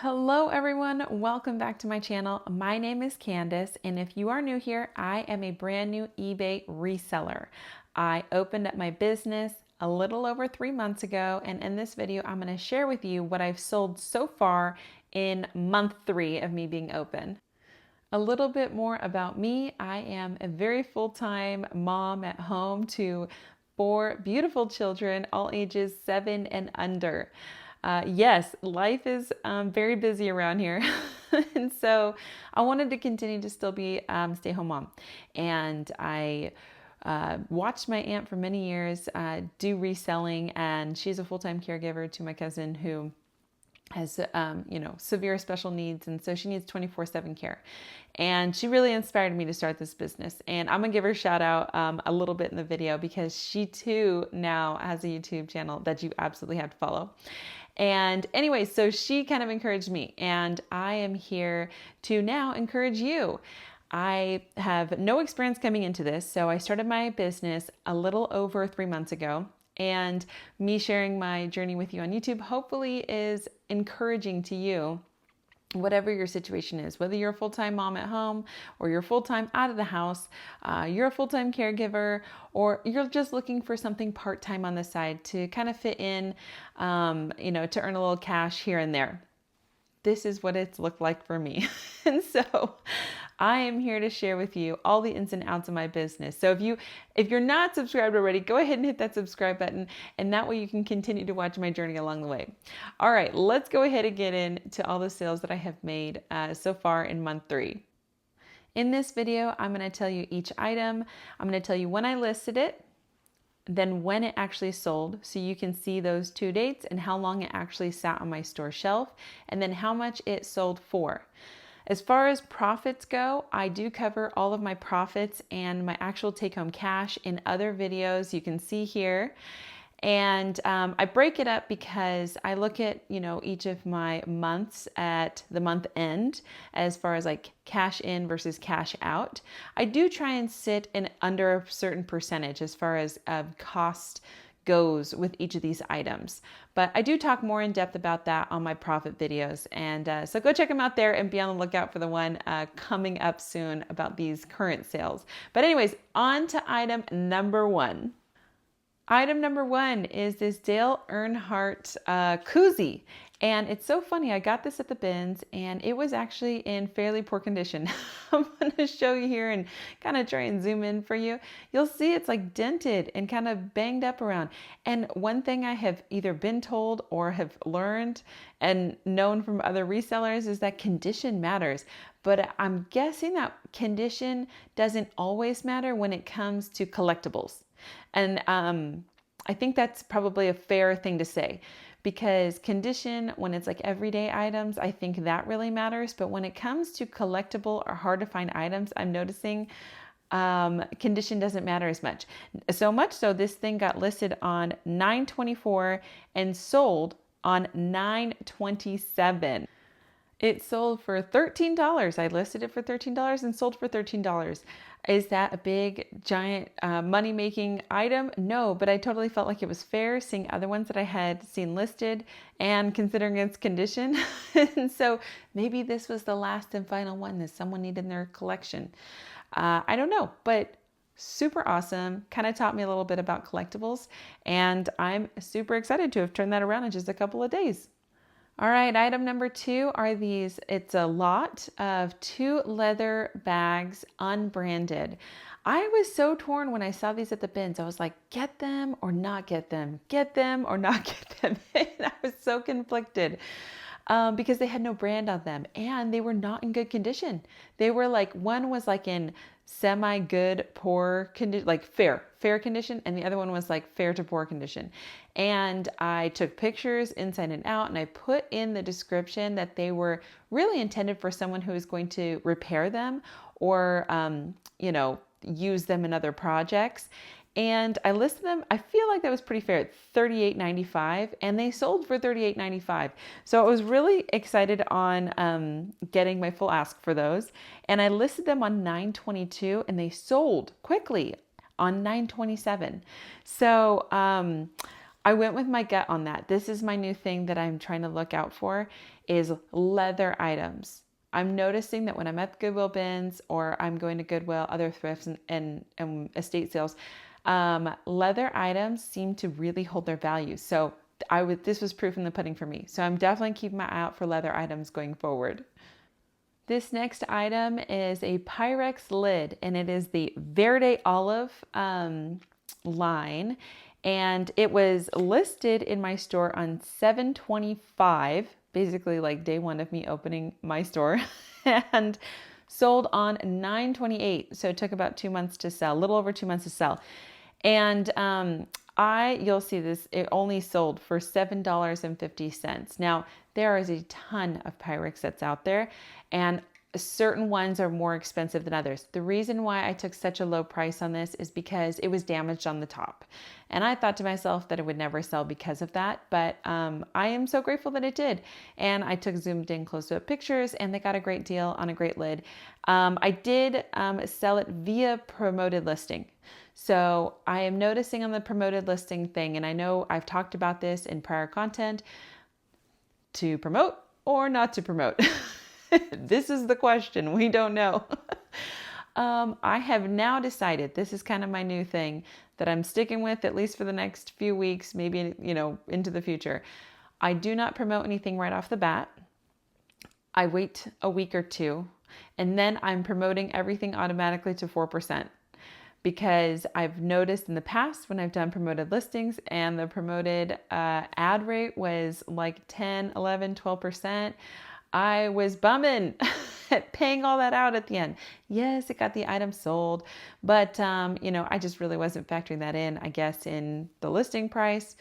Hello everyone, welcome back to my channel. My name is Candace, and if you are new here, I am a brand new eBay reseller. I opened up my business a little over 3 months ago, and in this video, I'm going to share with you what I've sold so far in month 3 of me being open. A little bit more about me. I am a very full-time mom at home to 4 beautiful children, all ages 7 and under. Yes, life is very busy around here. And so I wanted to continue to still be stay-home mom. And I watched my aunt for many years do reselling, and she's a full-time caregiver to my cousin who has severe special needs, and so she needs 24/7 care. And she really inspired me to start this business, and I'm gonna give her a shout out a little bit in the video because she too now has a YouTube channel that you absolutely have to follow. And anyway, so she kind of encouraged me, and I am here to now encourage you. I have no experience coming into this, so I started my business a little over 3 months ago. And me sharing my journey with you on YouTube hopefully is encouraging to you, whatever your situation is, whether you're a full-time mom at home or you're full-time out of the house, you're a full-time caregiver, or you're just looking for something part-time on the side to kind of fit in, to earn a little cash here and there. This is what it's looked like for me. And so I am here to share with you all the ins and outs of my business. So if you're not subscribed already, go ahead and hit that subscribe button, and that way you can continue to watch my journey along the way. All right, let's go ahead and get into all the sales that I have made so far in month 3. In this video, I'm going to tell you each item. I'm going to tell you when I listed it, then when it actually sold, so you can see those 2 dates and how long it actually sat on my store shelf, and then how much it sold for. As far as profits go, I do cover all of my profits and my actual take-home cash in other videos you can see here. And I break it up because I look at, each of my months at the month end as far as like cash in versus cash out. I do try and sit in under a certain percentage as far as cost goes with each of these items. But I do talk more in depth about that on my profit videos. And so go check them out there and be on the lookout for the one coming up soon about these current sales. But anyways, on to item number 1. Item number 1 is this Dale Earnhardt koozie. And it's so funny, I got this at the bins and it was actually in fairly poor condition. I'm going to show you here and kind of try and zoom in for you. You'll see it's like dented and kind of banged up around. And one thing I have either been told or have learned and known from other resellers is that condition matters. But I'm guessing that condition doesn't always matter when it comes to collectibles. And I think that's probably a fair thing to say, because condition, when it's like everyday items, I think that really matters. But when it comes to collectible or hard to find items, I'm noticing condition doesn't matter as much. So much so this thing got listed on 9/24 and sold on 9/27. It sold for $13. I listed it for $13 and sold for $13. Is that a big, giant money-making item? No, but I totally felt like it was fair seeing other ones that I had seen listed and considering its condition. And so maybe this was the last and final one that someone needed in their collection. I don't know, but super awesome. Kind of taught me a little bit about collectibles, and I'm super excited to have turned that around in just a couple of days. All right, item number 2 are these. It's a lot of 2 leather bags, unbranded. I was so torn when I saw these at the bins. I was like, get them or not get them, get them or not get them. And I was so conflicted because they had no brand on them and they were not in good condition. They were like, one was like in semi-good, poor condition, like fair condition, and the other one was like fair to poor condition. And I took pictures inside and out, and I put in the description that they were really intended for someone who is going to repair them or, use them in other projects. And I listed them, I feel like that was pretty fair, at $38.95, and they sold for $38.95. So I was really excited on getting my full ask for those. And I listed them on 9/22, and they sold quickly on 9/27. So I went with my gut on that. This is my new thing that I'm trying to look out for is leather items. I'm noticing that when I'm at the Goodwill bins or I'm going to Goodwill, other thrifts and estate sales, leather items seem to really hold their value. So this was proof in the pudding for me. So I'm definitely keeping my eye out for leather items going forward. This next item is a Pyrex lid, and it is the Verde Olive line. And it was listed in my store on 7/25, basically like day one of me opening my store, and sold on 9/28. So it took about 2 months to sell, a little over 2 months to sell. And you'll see this, it only sold for $7.50. Now, there is a ton of Pyrex that's out there, and certain ones are more expensive than others. The reason why I took such a low price on this is because it was damaged on the top. And I thought to myself that it would never sell because of that, but I am so grateful that it did. And I took zoomed in close-up pictures, and they got a great deal on a great lid. I did sell it via promoted listing. So I am noticing on the promoted listing thing, and I know I've talked about this in prior content, to promote or not to promote. This is the question. We don't know. I have now decided, this is kind of my new thing that I'm sticking with, at least for the next few weeks, maybe, into the future. I do not promote anything right off the bat. I wait a week or two, and then I'm promoting everything automatically to 4%. Because I've noticed in the past when I've done promoted listings and the promoted ad rate was like 10, 11, 12%, I was bumming at paying all that out at the end. Yes, it got the item sold, but I just really wasn't factoring that in, I guess, in the listing price.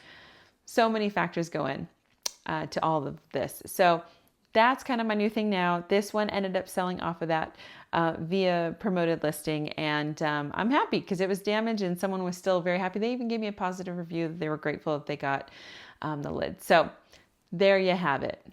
So many factors go in to all of this. So that's kind of my new thing now. This one ended up selling off of that via promoted listing, and I'm happy because it was damaged and someone was still very happy. They even gave me a positive review. They were grateful that they got the lid. So there you have it.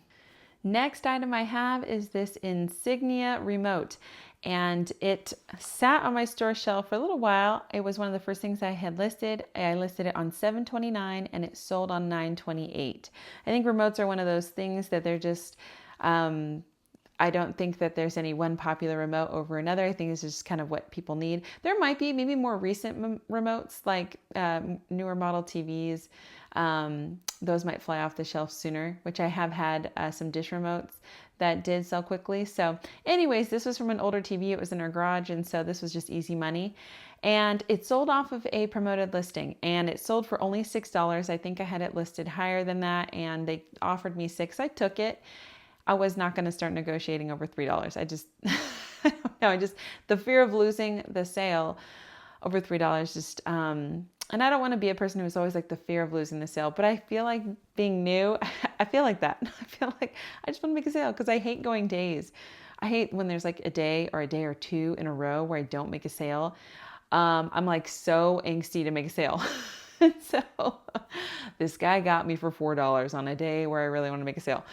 Next item I have is this Insignia remote, and it sat on my store shelf for a little while. It was one of the first things I had listed. I listed it on 7/29 and it sold on 9/28. I think remotes are one of those things that they're just, I don't think that there's any one popular remote over another. I think it's just kind of what people need. There might be maybe more recent remotes, like newer model TVs. Those might fly off the shelf sooner, which I have had some dish remotes that did sell quickly. So anyways, this was from an older TV. It was in our garage, and so this was just easy money. And it sold off of a promoted listing, and it sold for only $6. I think I had it listed higher than that, and they offered me $6. I took it. I was not going to start negotiating over $3. I just, I don't know, the fear of losing the sale over $3 just, and I don't want to be a person who's always like the fear of losing the sale, but I feel like being new, I feel like that. I feel like I just want to make a sale because I hate going days. I hate when there's like a day or two in a row where I don't make a sale. I'm like so angsty to make a sale. So this guy got me for $4 on a day where I really want to make a sale.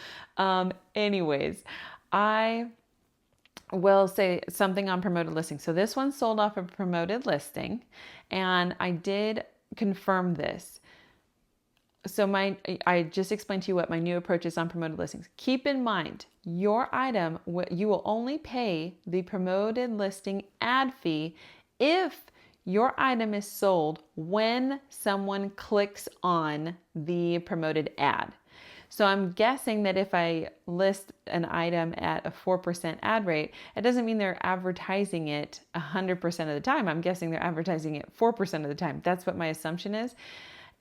Anyways, I will say something on promoted listing. So this one sold off a promoted listing, and I did confirm this. So I just explained to you what my new approach is on promoted listings. Keep in mind, your item, you will only pay the promoted listing ad fee if your item is sold when someone clicks on the promoted ad. So I'm guessing that if I list an item at a 4% ad rate, it doesn't mean they're advertising it 100% of the time. I'm guessing they're advertising it 4% of the time. That's what my assumption is.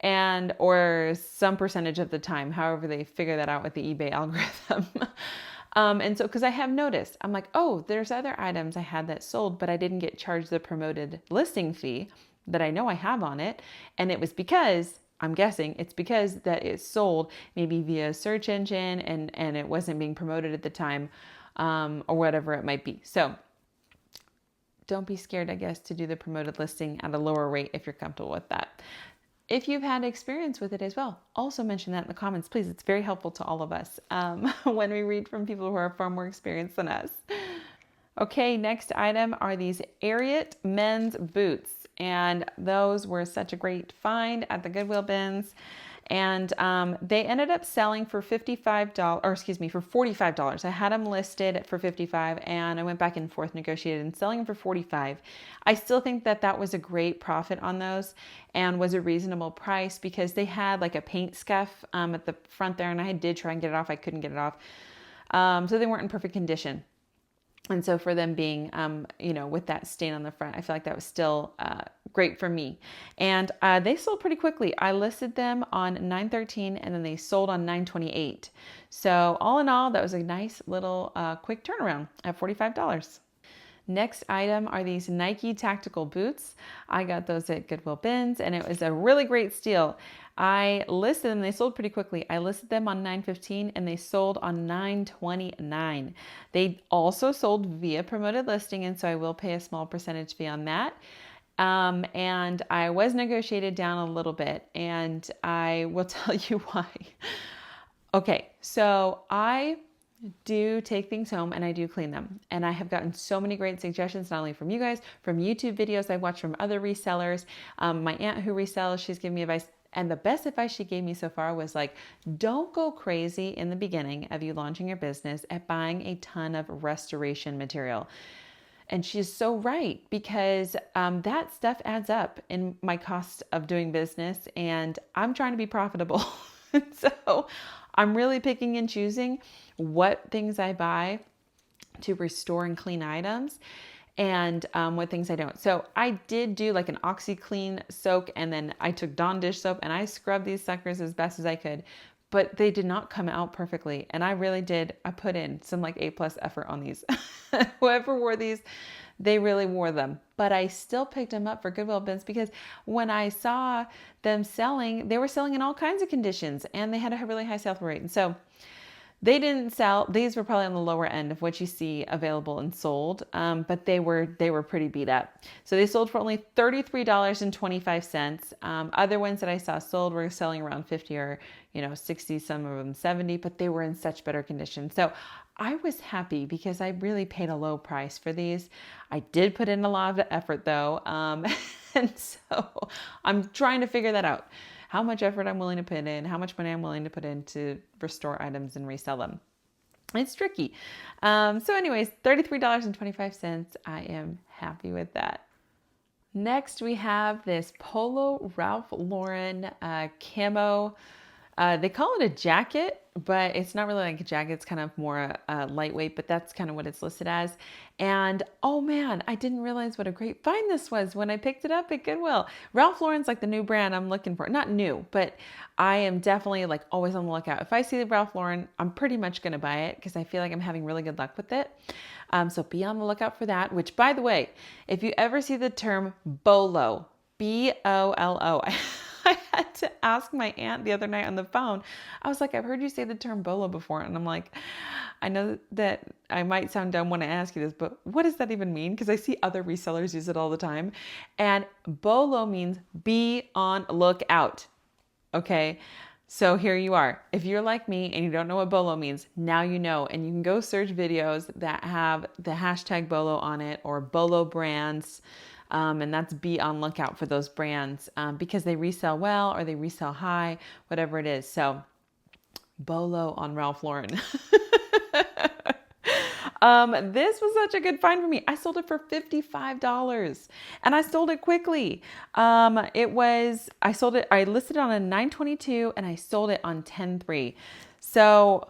Or some percentage of the time, however they figure that out with the eBay algorithm. And so, because I have noticed, I'm like, oh, there's other items I had that sold, but I didn't get charged the promoted listing fee that I know I have on it. And it was because, I'm guessing, it's because that it sold maybe via search engine and it wasn't being promoted at the time, or whatever it might be. So don't be scared, I guess, to do the promoted listing at a lower rate if you're comfortable with that. If you've had experience with it as well, also mention that in the comments, please. It's very helpful to all of us when we read from people who are far more experienced than us. Okay, next item are these Ariat men's boots. And those were such a great find at the Goodwill bins. And they ended up selling for $55, or excuse me, for $45. I had them listed for $55 and I went back and forth, negotiated and selling them for $45. I still think that that was a great profit on those and was a reasonable price because they had like a paint scuff at the front there, and I did try and get it off. I couldn't get it off. So they weren't in perfect condition. And so for them being, with that stain on the front, I feel like that was still great for me. And they sold pretty quickly. I listed them on 9/13 and then they sold on 9/28. So all in all, that was a nice little quick turnaround at $45. Next item are these Nike tactical boots. I got those at Goodwill bins and it was a really great steal. I listed them, they sold pretty quickly. I listed them on 9/15 and they sold on 9/29. They also sold via promoted listing, and so I will pay a small percentage fee on that. And I was negotiated down a little bit, and I will tell you why. Okay, so I do take things home and I do clean them. And I have gotten so many great suggestions, not only from you guys, from YouTube videos I watch from other resellers. My aunt who resells, she's given me advice. And the best advice she gave me so far was like, don't go crazy in the beginning of you launching your business at buying a ton of restoration material. And she's so right, because that stuff adds up in my cost of doing business, and I'm trying to be profitable. So I'm really picking and choosing what things I buy to restore and clean items, and what things I don't. So I did do like an OxyClean soak, and then I took Dawn dish soap and I scrubbed these suckers as best as I could, but they did not come out perfectly. And I really did, I put in some like A+ effort on these. Whoever wore these, they really wore them. But I still picked them up for Goodwill bins because when I saw them selling, they were selling in all kinds of conditions and they had a really high sell-through rate. And so they didn't sell. These were probably on the lower end of what you see available and sold, but they were pretty beat up. So they sold for only $33.25. Other ones that I saw sold were selling around 50 or 60, some of them 70, but they were in such better condition. So I was happy because I really paid a low price for these. I did put in a lot of effort though, and so I'm trying to figure that out. How much effort I'm willing to put in, how much money I'm willing to put in to restore items and resell them. It's tricky. So anyways, $33.25. I am happy with that. Next, we have this Polo Ralph Lauren camo. They call it a jacket, but it's not really like a jacket. It's kind of more lightweight, but that's kind of what it's listed as. And oh man, I didn't realize what a great find this was when I picked it up at Goodwill. Ralph Lauren's like the new brand I'm looking for. Not new, but I am definitely like always on the lookout. If I see the Ralph Lauren, I'm pretty much going to buy it because I feel like I'm having really good luck with it. So be on the lookout for that, which by the way, if you ever see the term BOLO, BOLO, I had to ask my aunt the other night on the phone. I was like, I've heard you say the term BOLO before. And I'm like, I know that I might sound dumb when I ask you this, but what does that even mean? Because I see other resellers use it all the time. And BOLO means be on lookout. Okay. So here you are. If you're like me and you don't know what BOLO means, now you know. And you can go search videos that have the hashtag BOLO on it or BOLO brands. And that's be on lookout for those brands because they resell well or they resell high, whatever it is. So BOLO on Ralph Lauren. This was such a good find for me. I sold it for $55 and I sold it quickly. I listed it on a 9/22 and I sold it on 10/3. So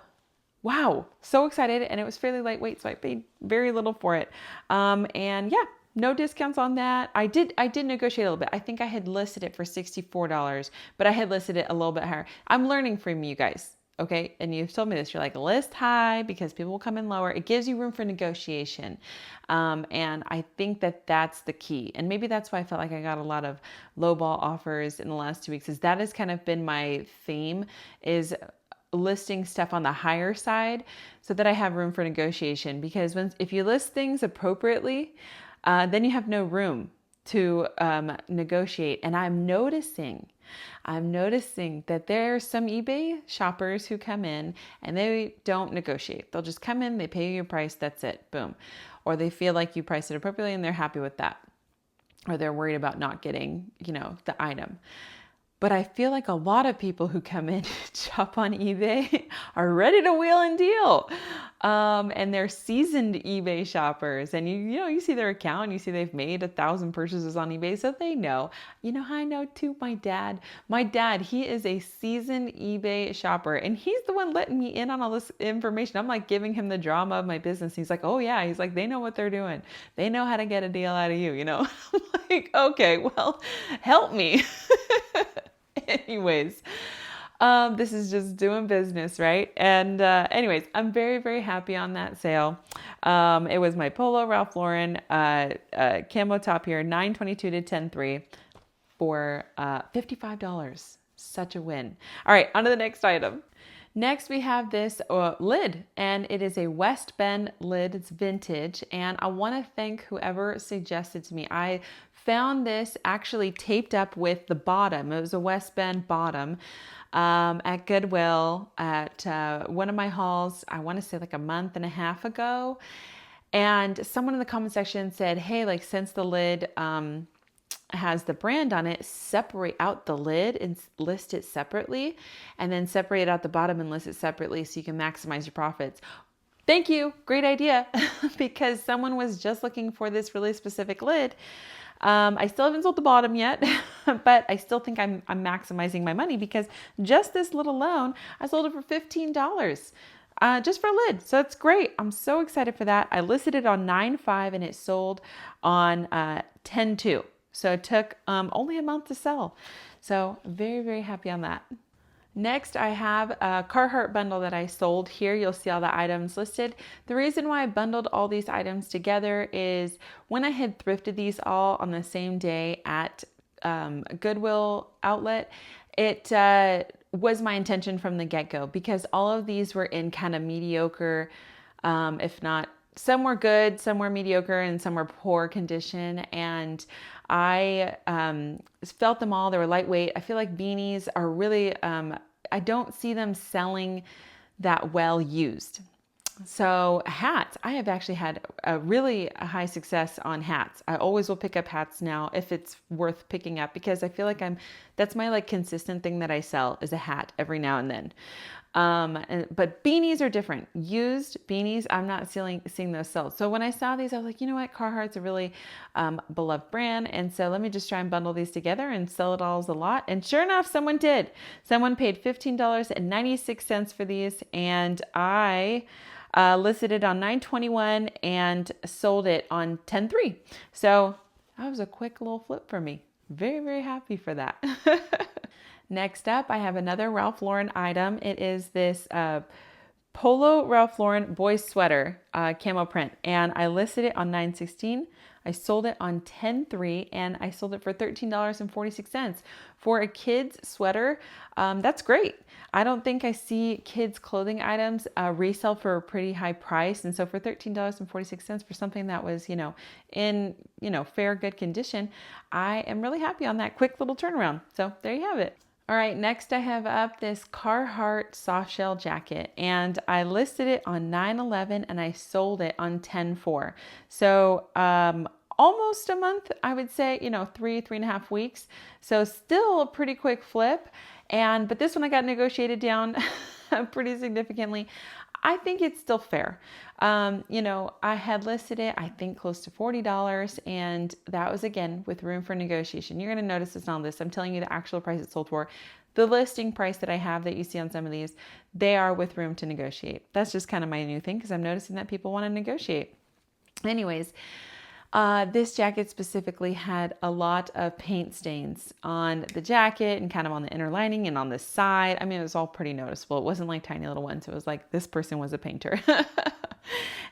wow, so excited. And it was fairly lightweight, so I paid very little for it. And yeah, no discounts on that. I did negotiate a little bit. I think I had listed it for $64, but I had listed it a little bit higher. I'm learning from you guys. Okay. And you've told me this, you're like, list high because people will come in lower. It gives you room for negotiation. And I think that that's the key. And maybe that's why I felt like I got a lot of lowball offers in the last 2 weeks, is that has kind of been my theme, is listing stuff on the higher side so that I have room for negotiation. Because if you list things appropriately, then you have no room to negotiate. And I'm noticing that there are some eBay shoppers who come in and they don't negotiate. They'll just come in, they pay you your price, that's it, boom. Or they feel like you priced it appropriately and they're happy with that. Or they're worried about not getting, the item. But I feel like a lot of people who come in to shop on eBay are ready to wheel and deal. And they're seasoned eBay shoppers. And you see their account, you see they've made 1,000 purchases on eBay, so they know. You know how I know too? My dad, he is a seasoned eBay shopper, and he's the one letting me in on all this information. I'm like giving him the drama of my business. He's like, oh yeah, he's like, they know what they're doing. They know how to get a deal out of you, you know? I'm like, okay, well, help me. Anyways, this is just doing business, right? And anyways, I'm very, very happy on that sale. It was my Polo Ralph Lauren camo top here, $9.22 to $10.3 for $55. Such a win. All right, on to the next item. Next, we have this lid, and it is a West Bend lid. It's vintage, and I want to thank whoever suggested to me. I found this actually taped up with the bottom. It was a West Bend bottom at Goodwill at one of my hauls, I want to say like a month and a half ago. And someone in the comment section said, hey, like since the lid has the brand on it, separate out the lid and list it separately, and then separate out the bottom and list it separately so you can maximize your profits. Thank you. Great idea. Because someone was just looking for this really specific lid. I still haven't sold the bottom yet, but I still think I'm maximizing my money because just this lid alone, I sold it for $15. Just for a lid. So it's great. I'm so excited for that. I listed it on 9.5 and it sold on 10.2. So it took only a month to sell. So very, very happy on that. Next, I have a Carhartt bundle that I sold. Here you'll see all the items listed. The reason why I bundled all these items together is when I had thrifted these all on the same day at Goodwill outlet, it was my intention from the get-go because all of these were in kind of mediocre, if not, some were good, some were mediocre, and some were poor condition. And I felt them all. They were lightweight. I feel like beanies are really, I don't see them selling that well used. So hats, I have actually had a really high success on hats. I always will pick up hats now if it's worth picking up because I feel like that's my like consistent thing that I sell is a hat every now and then. But beanies are different. Used beanies, I'm not seeing those sold. So when I saw these, I was like, you know what? Carhartt's a really beloved brand. And so let me just try and bundle these together and sell it all as a lot. And sure enough, someone did. Someone paid $15.96 for these. And I listed it on 9/21 and sold it on 10/3. So that was a quick little flip for me. Very, very happy for that. Next up, I have another Ralph Lauren item. It is this Polo Ralph Lauren boys sweater camo print, and I listed it on 9/16. I sold it on 10/3, and I sold it for $13.46 for a kid's sweater. That's great. I don't think I see kids clothing items resell for a pretty high price, and so for $13.46 for something that was in fair good condition, I am really happy on that quick little turnaround. So there you have it. All right, next I have up this Carhartt soft shell jacket, and I listed it on 9/11 and I sold it on 10/4. So almost a month, I would say, 3.5 weeks. So still a pretty quick flip. But this one I got negotiated down pretty significantly. I think it's still fair. I had listed it, I think close to $40, and that was again with room for negotiation. You're going to notice it's not on this. I'm telling you the actual price it sold for. The listing price that I have that you see on some of these, they are with room to negotiate. That's just kind of my new thing because I'm noticing that people want to negotiate. Anyways, this jacket specifically had a lot of paint stains on the jacket and kind of on the inner lining and on the side. I mean, it was all pretty noticeable. It wasn't like tiny little ones. It was like this person was a painter.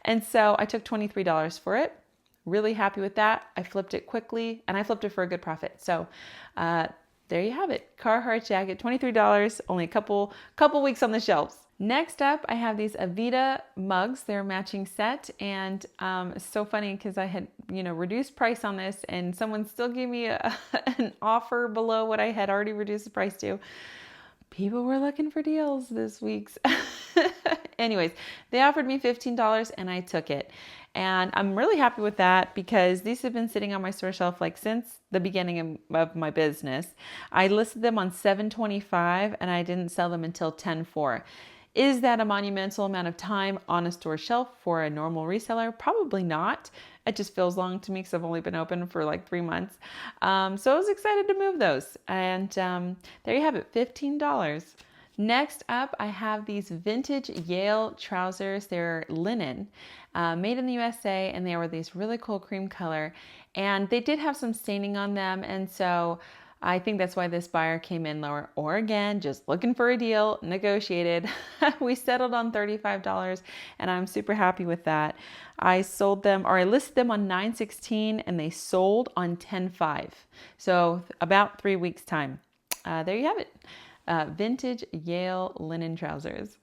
And so I took $23 for it. Really happy with that. I flipped it quickly and I flipped it for a good profit. So there you have it. Carhartt jacket, $23, only a couple weeks on the shelves. Next up, I have these Aveda mugs. They're a matching set, and it's so funny because I had, reduced price on this, and someone still gave me an offer below what I had already reduced the price to. People were looking for deals this week, Anyways, they offered me $15 and I took it. And I'm really happy with that because these have been sitting on my store shelf like since the beginning of my business. I listed them on $7.25 and I didn't sell them until $10.4. Is that a monumental amount of time on a store shelf for a normal reseller? Probably not. It just feels long to me because I've only been open for like 3 months. So I was excited to move those. And there you have it, $15. Next up, I have these vintage Yale trousers. They're linen, made in the USA, and they were these really cool cream color. And they did have some staining on them, and so I think that's why this buyer came in lower. Or again, just looking for a deal, negotiated. We settled on $35, and I'm super happy with that. I sold them, or I listed them on 9/16, and they sold on 10/5. So about 3 weeks time. There you have it. Vintage Yale linen trousers.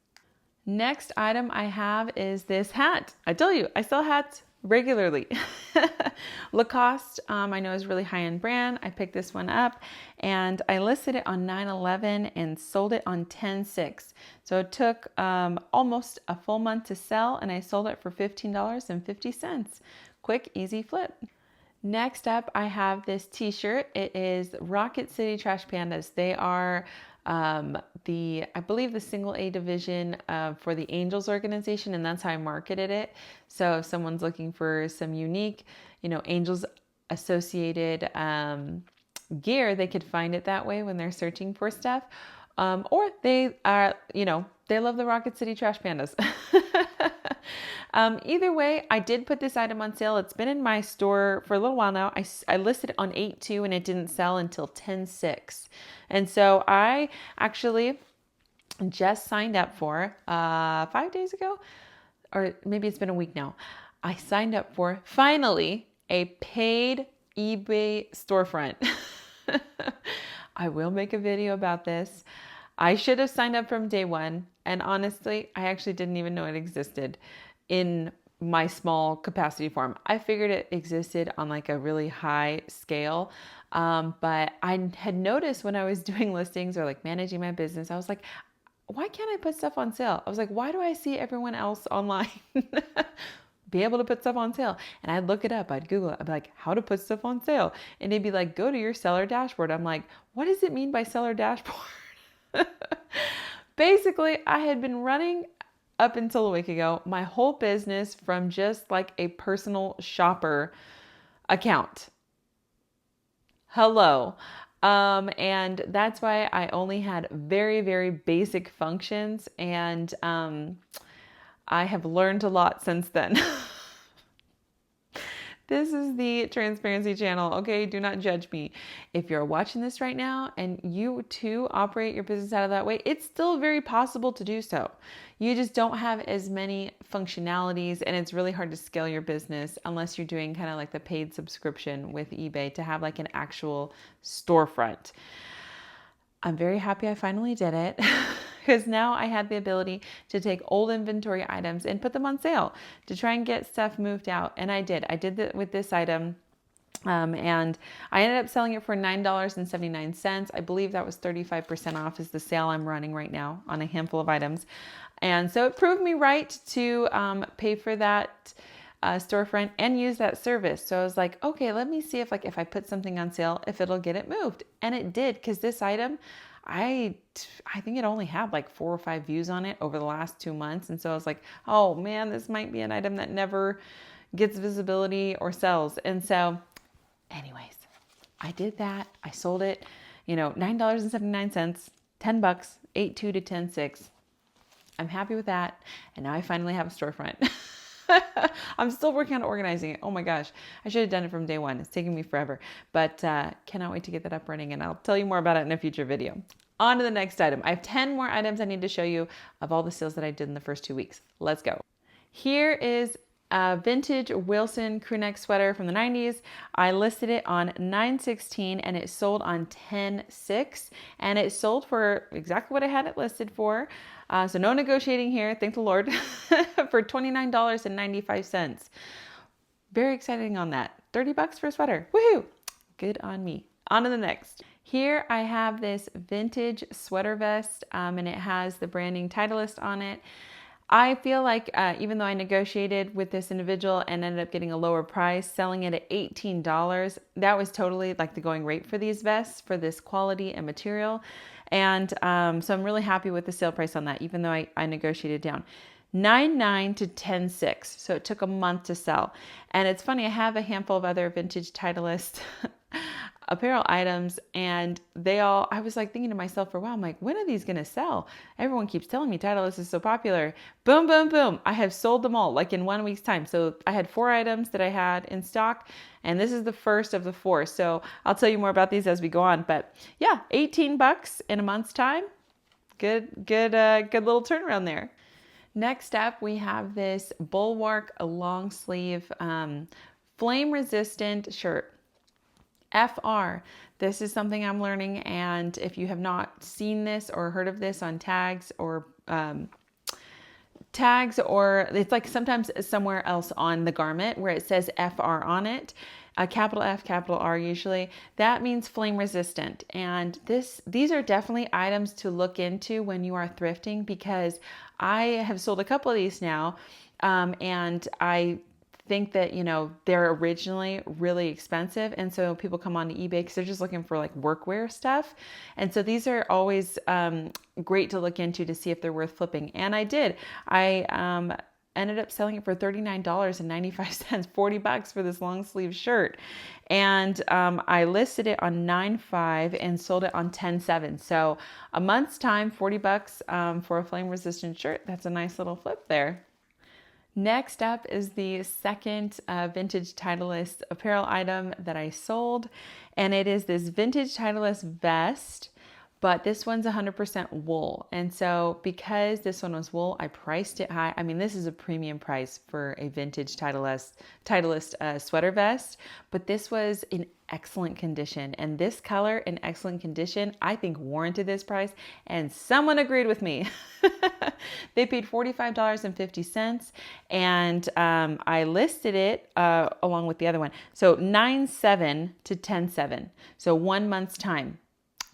Next item I have is this hat. I tell you, I sell hats regularly. Lacoste, I know is a really high-end brand. I picked this one up and I listed it on 9/11 and sold it on 10/6. So it took almost a full month to sell and I sold it for $15.50. Quick, easy flip. Next up, I have this t-shirt. It is Rocket City Trash Pandas. They are I believe the single A division for the Angels organization, and that's how I marketed it. So if someone's looking for some unique, Angels associated gear, they could find it that way when they're searching for stuff. Or they are, they love the Rocket City Trash Pandas. Either way, I did put this item on sale. It's been in my store for a little while now. I listed it on 8/2 and it didn't sell until 10/6. And so I actually just signed up for 5 days ago, or maybe it's been a week now. I signed up for finally a paid eBay storefront. I will make a video about this. I should have signed up from day one. And honestly, I actually didn't even know it existed in my small capacity form. I figured it existed on like a really high scale. But I had noticed when I was doing listings or like managing my business, I was like, why can't I put stuff on sale? I was like, why do I see everyone else online be able to put stuff on sale? And I'd look it up, I'd Google it, I'd be like, how to put stuff on sale. And it'd be like, go to your seller dashboard. I'm like, what does it mean by seller dashboard? Basically, I had been running up until a week ago my whole business from just like a personal shopper account. Hello. And that's why I only had very, very basic functions. And I have learned a lot since then. This is the transparency channel. Okay, do not judge me. If you're watching this right now and you too operate your business out of that way, it's still very possible to do so. You just don't have as many functionalities and it's really hard to scale your business unless you're doing kind of like the paid subscription with eBay to have like an actual storefront. I'm very happy I finally did it. Because now I had the ability to take old inventory items and put them on sale to try and get stuff moved out. And I did. I did that with this item. And I ended up selling it for $9.79. I believe that was 35% off is the sale I'm running right now on a handful of items. And so it proved me right to pay for that storefront and use that service. So I was like, okay, let me see if I put something on sale, if it'll get it moved. And it did, because this item, I think it only had like 4 or 5 views on it over the last 2 months. And so I was like, oh man, this might be an item that never gets visibility or sells. And so anyways, I did that. I sold it, $9.79, $10, 8/2 to 10/6. I'm happy with that. And now I finally have a storefront. I'm still working on organizing it. Oh my gosh. I should have done it from day one. It's taking me forever, but cannot wait to get that up running, and I'll tell you more about it in a future video. On to the next item. I have 10 more items I need to show you of all the sales that I did in the first 2 weeks. Let's go. Here is a vintage Wilson crewneck sweater from the 90s. I listed it on 9/16 and it sold on 10/6, and it sold for exactly what I had it listed for. So no negotiating here, thank the Lord, for $29.95. Very exciting on that. $30 for a sweater. Woohoo! Good on me. On to the next. Here I have this vintage sweater vest, and it has the branding Titleist on it. I feel like even though I negotiated with this individual and ended up getting a lower price, selling it at $18, that was totally like the going rate for these vests for this quality and material. And so I'm really happy with the sale price on that, even though I negotiated down. 9.9 to 10.6. So it took a month to sell. And it's funny, I have a handful of other vintage Titleist apparel items, and I was like thinking to myself for a while, I'm like, when are these going to sell? Everyone keeps telling me Titleist is so popular. Boom, boom, boom. I have sold them all like in 1 week's time. So I had 4 items that I had in stock, and this is the first of the 4. So I'll tell you more about these as we go on. But yeah, $18 in a month's time. Good little turnaround there. Next up, we have this Bulwark long sleeve flame resistant shirt. FR. This is something I'm learning, and if you have not seen this or heard of this on tags or it's like sometimes somewhere else on the garment where it says FR on it, capital F, capital R usually, that means flame resistant. And these are definitely items to look into when you are thrifting, because I have sold a couple of these now, and I think that, they're originally really expensive. And so people come on to eBay because they're just looking for like workwear stuff. And so these are always great to look into to see if they're worth flipping. And I did. I ended up selling it for $39.95, $40 for this long sleeve shirt. And I listed it on 9.5 and sold it on 10.7. So a month's time, $40 for a flame resistant shirt. That's a nice little flip there. Next up is the second vintage Titleist apparel item that I sold, and it is this vintage Titleist vest, but this one's 100% wool. And so because this one was wool, I priced it high. I mean, this is a premium price for a vintage Titleist sweater vest, but this was in excellent condition. And this color in excellent condition, I think warranted this price, and someone agreed with me. They paid $45.50, and I listed it along with the other one. So 9.7 to 10.7. So 1 month's time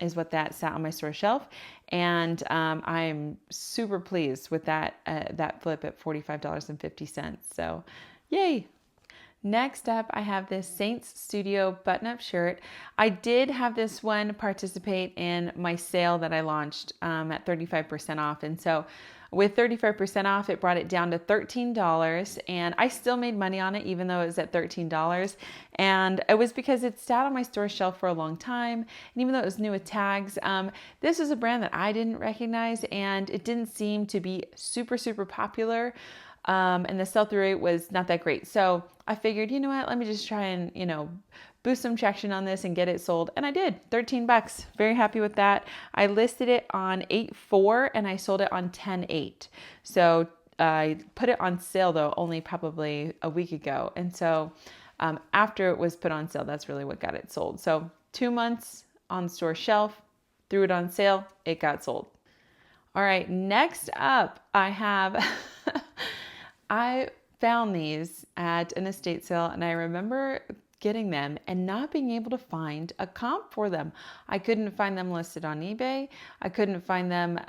is what that sat on my store shelf. And I'm super pleased with that flip at $45.50. So yay. Next up, I have this Saints Studio button-up shirt. I did have this one participate in my sale that I launched at 35% off. And so with 35% off, it brought it down to $13, and I still made money on it even though it was at $13. And it was because it sat on my store shelf for a long time, and even though it was new with tags, this is a brand that I didn't recognize, and it didn't seem to be super, super popular. And the sell-through rate was not that great. So I figured, you know what, let me just try and, boost some traction on this and get it sold. And I did, $13. Very happy with that. I listed it on 8.4 and I sold it on 10.8. So I put it on sale though, only probably a week ago. And so after it was put on sale, that's really what got it sold. So 2 months on store shelf, threw it on sale, it got sold. All right, next up, I have, I found these at an estate sale, and I remember getting them and not being able to find a comp for them. I couldn't find them listed on eBay. I couldn't find them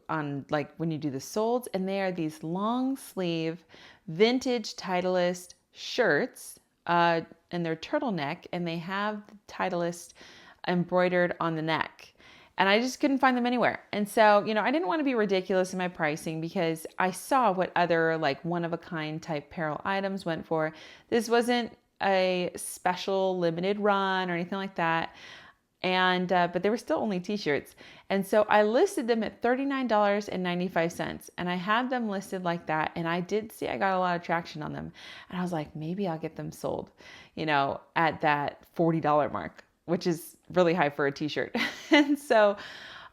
on like when you do the solds, and they are these long sleeve vintage Titleist shirts, and they're turtleneck, and they have the Titleist embroidered on the neck. And I just couldn't find them anywhere. And so, I didn't want to be ridiculous in my pricing because I saw what other like one-of-a-kind type apparel items went for. This wasn't a special limited run or anything like that. And but they were still only t-shirts. And so I listed them at $39.95. And I had them listed like that. And I did see I got a lot of traction on them. And I was like, maybe I'll get them sold, at that $40 mark, which is really high for a t-shirt. And so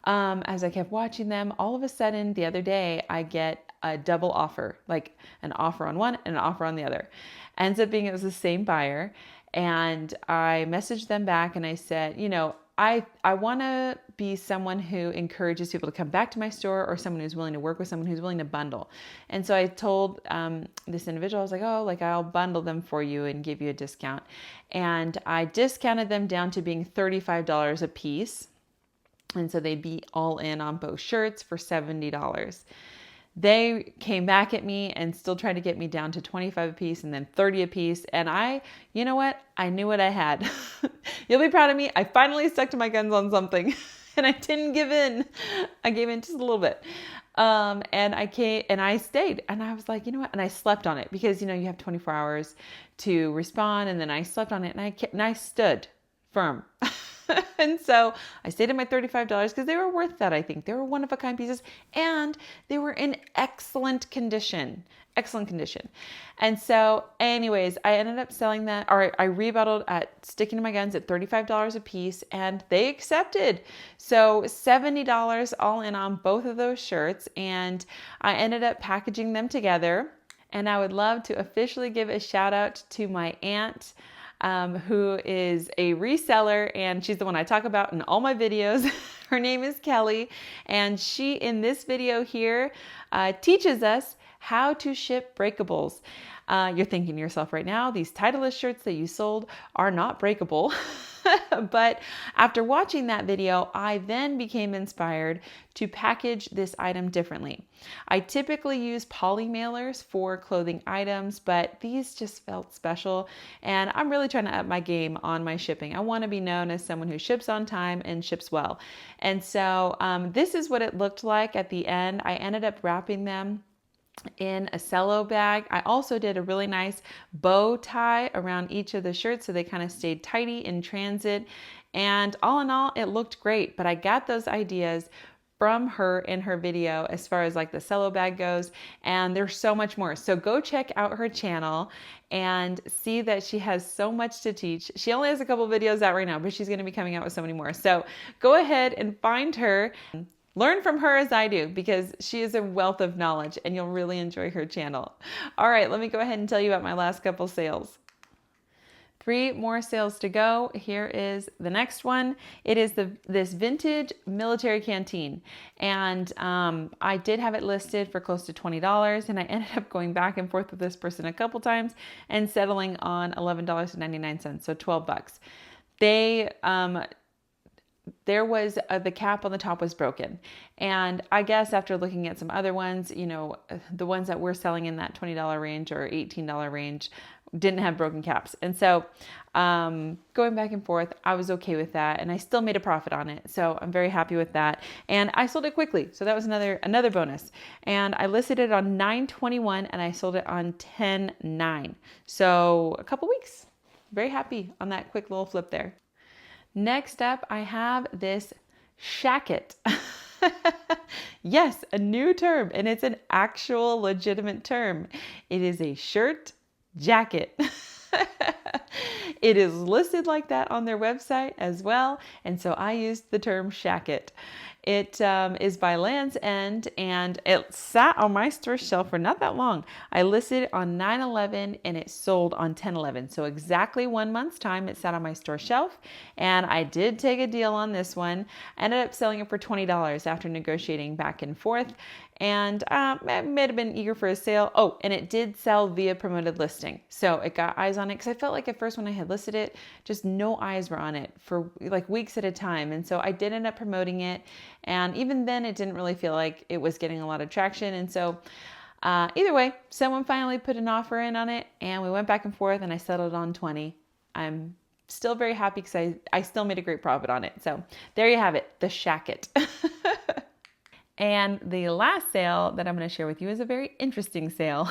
as I kept watching them, all of a sudden the other day I get a double offer, like an offer on one and an offer on the other. Ends up being it was the same buyer. And I messaged them back and I said, I want to be someone who encourages people to come back to my store, or someone who's willing to work with someone who's willing to bundle. And so I told this individual, I was like, I'll bundle them for you and give you a discount. And I discounted them down to being $35 a piece. And so they'd be all in on both shirts for $70. They came back at me and still tried to get me down to 25 a piece and then 30 a piece. And you know what? I knew what I had. You'll be proud of me. I finally stuck to my guns on something and I didn't give in. I gave in just a little bit. And I stayed and I was like, you know what? And I slept on it because, you have 24 hours to respond. And then I slept on it and I stood firm. And so I stayed at my $35 because they were worth that. I think they were one of a kind pieces and they were in excellent condition. And so anyways, I ended up selling that, or I rebutted at sticking to my guns at $35 a piece and they accepted. So $70 all in on both of those shirts. And I ended up packaging them together. And I would love to officially give a shout out to my aunt, who is a reseller, and she's the one I talk about in all my videos. Her name is Kelly, and she, in this video here, teaches us how to ship breakables. You're thinking to yourself right now, these Titleist shirts that you sold are not breakable. But after watching that video, I then became inspired to package this item differently. I typically use poly mailers for clothing items, but these just felt special. And I'm really trying to up my game on my shipping. I want to be known as someone who ships on time and ships well. And so this is what it looked like at the end. I ended up wrapping them in a cello bag. I also did a really nice bow tie around each of the shirts so they kind of stayed tidy in transit. And all in all, it looked great, but I got those ideas from her in her video as far as like the cello bag goes, and there's so much more. So go check out her channel and see that she has so much to teach. She only has a couple videos out right now, but she's going to be coming out with so many more. So go ahead and find her. Learn from her as I do because she is a wealth of knowledge and you'll really enjoy her channel. All right, let me go ahead and tell you about my last couple sales. 3 more sales to go. Here is the next one. It is this vintage military canteen. And I did have it listed for close to $20 and I ended up going back and forth with this person a couple times and settling on $11.99, so 12 bucks. There was the cap on the top was broken. And I guess after looking at some other ones, the ones that we're selling in that $20 range or $18 range didn't have broken caps. And so going back and forth, I was okay with that. And I still made a profit on it. So I'm very happy with that. And I sold it quickly. So that was another bonus. And I listed it on 9/21 and I sold it on 10/9. So a couple weeks. Very happy on that quick little flip there. Next up, I have this shacket. Yes, a new term, and it's an actual legitimate term. It is a shirt jacket. It is listed like that on their website as well, and so I used the term shacket. It is by Land's End, and it sat on my store shelf for not that long. I listed it on 9/11, and it sold on 10/11. So exactly 1 month's time, it sat on my store shelf, and I did take a deal on this one. I ended up selling it for $20 after negotiating back and forth, and I may have been eager for a sale. Oh, and it did sell via promoted listing. So it got eyes on it because I felt like at first when I had listed it, just no eyes were on it for like weeks at a time. And so I did end up promoting it. And even then it didn't really feel like it was getting a lot of traction. And so either way, someone finally put an offer in on it and we went back and forth and I settled on 20. I'm still very happy because I still made a great profit on it. So there you have it, the shacket. And the last sale that I'm going to share with you is a very interesting sale.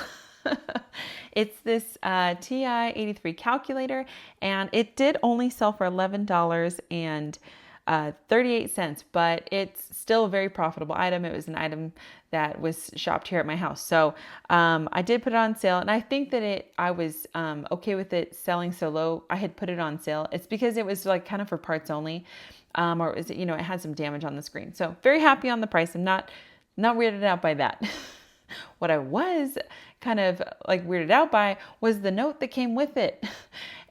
It's this TI-83 calculator, and it did only sell for $11.38, but it's still a very profitable item. It was an item that was shopped here at my house. So I did put it on sale, and I think that I was okay with it selling so low. I had put it on sale. It's because it was like kind of for parts only. Or is it, it had some damage on the screen. So very happy on the price. I'm not weirded out by that. What I was kind of like weirded out by was the note that came with it.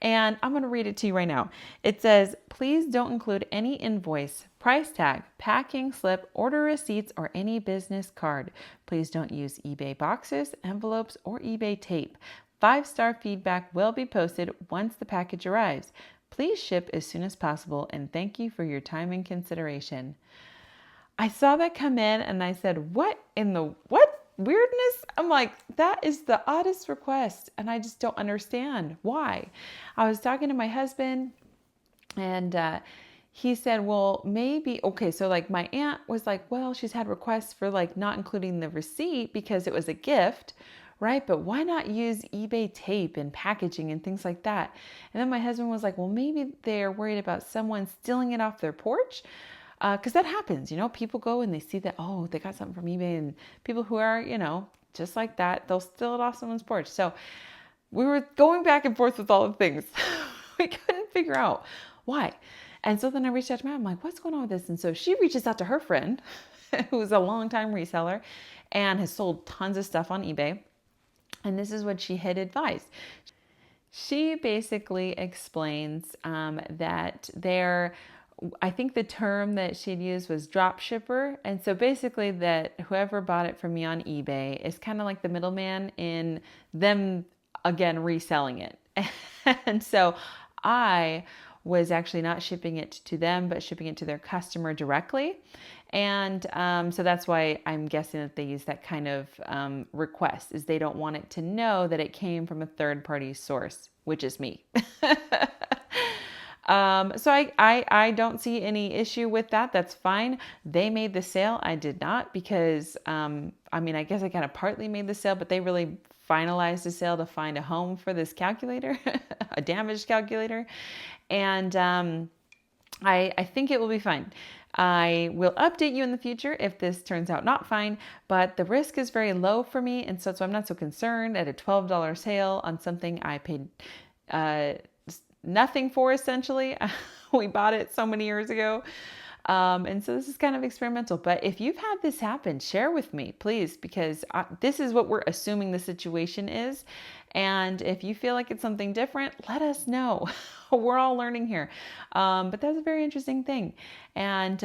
And I'm going to read it to you right now. It says, please don't include any invoice, price tag, packing slip, order receipts, or any business card. Please don't use eBay boxes, envelopes, or eBay tape. 5-star feedback will be posted once the package arrives. Please ship as soon as possible, and thank you for your time and consideration. I saw that come in and I said, what? weirdness. I'm like, that is the oddest request. And I just don't understand why. I was talking to my husband and he said, well, maybe, okay, so like my aunt was like, well, she's had requests for like not including the receipt because it was a gift, right? But why not use eBay tape and packaging and things like that? And then my husband was like, well, maybe they're worried about someone stealing it off their porch. Because that happens, people go and they see that, oh, they got something from eBay, and people who are, just like that, they'll steal it off someone's porch. So we were going back and forth with all the things. We couldn't figure out why. And so then I reached out to my mom, I'm like, what's going on with this? And so she reaches out to her friend, who's a longtime reseller and has sold tons of stuff on eBay. And this is what she had advised. She basically explains that I think the term that she'd used was Dropshipper. And so basically that whoever bought it from me on eBay is kind of like the middleman in them, again, reselling it. And so I was actually not shipping it to them, but shipping it to their customer directly. And so that's why I'm guessing that they use that kind of request, is they don't want it to know that it came from a third-party source, which is me. So I don't see any issue with that. That's fine. They made the sale. I did not, because, I guess I kind of partly made the sale, but they really finalized the sale to find a home for this calculator, a damaged calculator. And I think it will be fine. I will update you in the future if this turns out not fine, but the risk is very low for me. And so I'm not so concerned at a $12 sale on something I paid nothing for, essentially. We bought it so many years ago. And so this is kind of experimental. But if you've had this happen, share with me, please, because this is what we're assuming the situation is. And if you feel like it's something different, let us know. We're all learning here. But that's a very interesting thing. And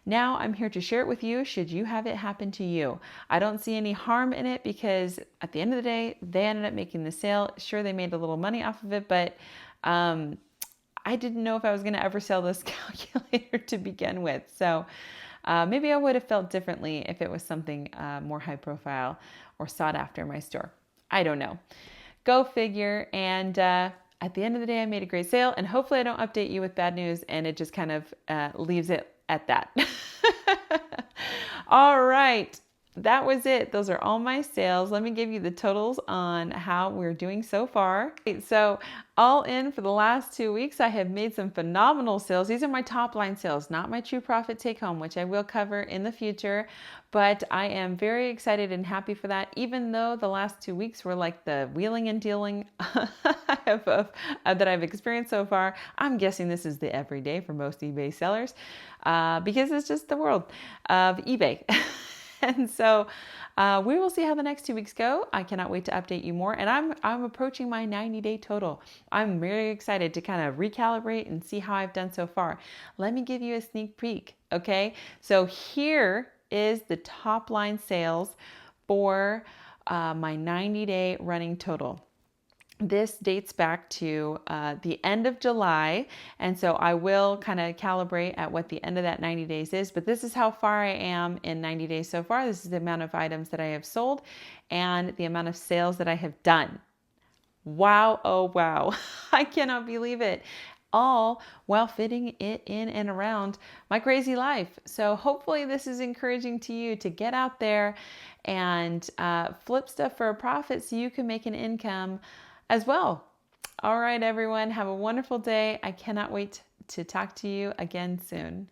now I'm here to share it with you should you have it happen to you. I don't see any harm in it, because at the end of the day, they ended up making the sale. Sure, they made a little money off of it, but I didn't know if I was going to ever sell this calculator to begin with. So maybe I would have felt differently if it was something more high profile or sought after in my store. I don't know. Go figure. And at the end of the day, I made a great sale, and hopefully I don't update you with bad news and it just kind of leaves it at that. All right. That was it. Those are all my sales. Let me give you the totals on how we're doing so far. So all in for the last 2 weeks, I have made some phenomenal sales. These are my top line sales, not my true profit take home, which I will cover in the future. But I am very excited and happy for that, even though the last 2 weeks were like the wheeling and dealing that I've experienced so far. I'm guessing this is the everyday for most eBay sellers because it's just the world of eBay. And so we will see how the next 2 weeks go. I cannot wait to update you more. And I'm approaching my 90-day total. I'm very excited to kind of recalibrate and see how I've done so far. Let me give you a sneak peek, okay? So here is the top line sales for my 90-day running total. This dates back to the end of July, and so I will kind of calibrate at what the end of that 90 days is, but this is how far I am in 90 days so far. This is the amount of items that I have sold and the amount of sales that I have done. Wow, oh wow, I cannot believe it. All while fitting it in and around my crazy life. So hopefully this is encouraging to you to get out there and flip stuff for a profit so you can make an income as well. All right, everyone, have a wonderful day. I cannot wait to talk to you again soon.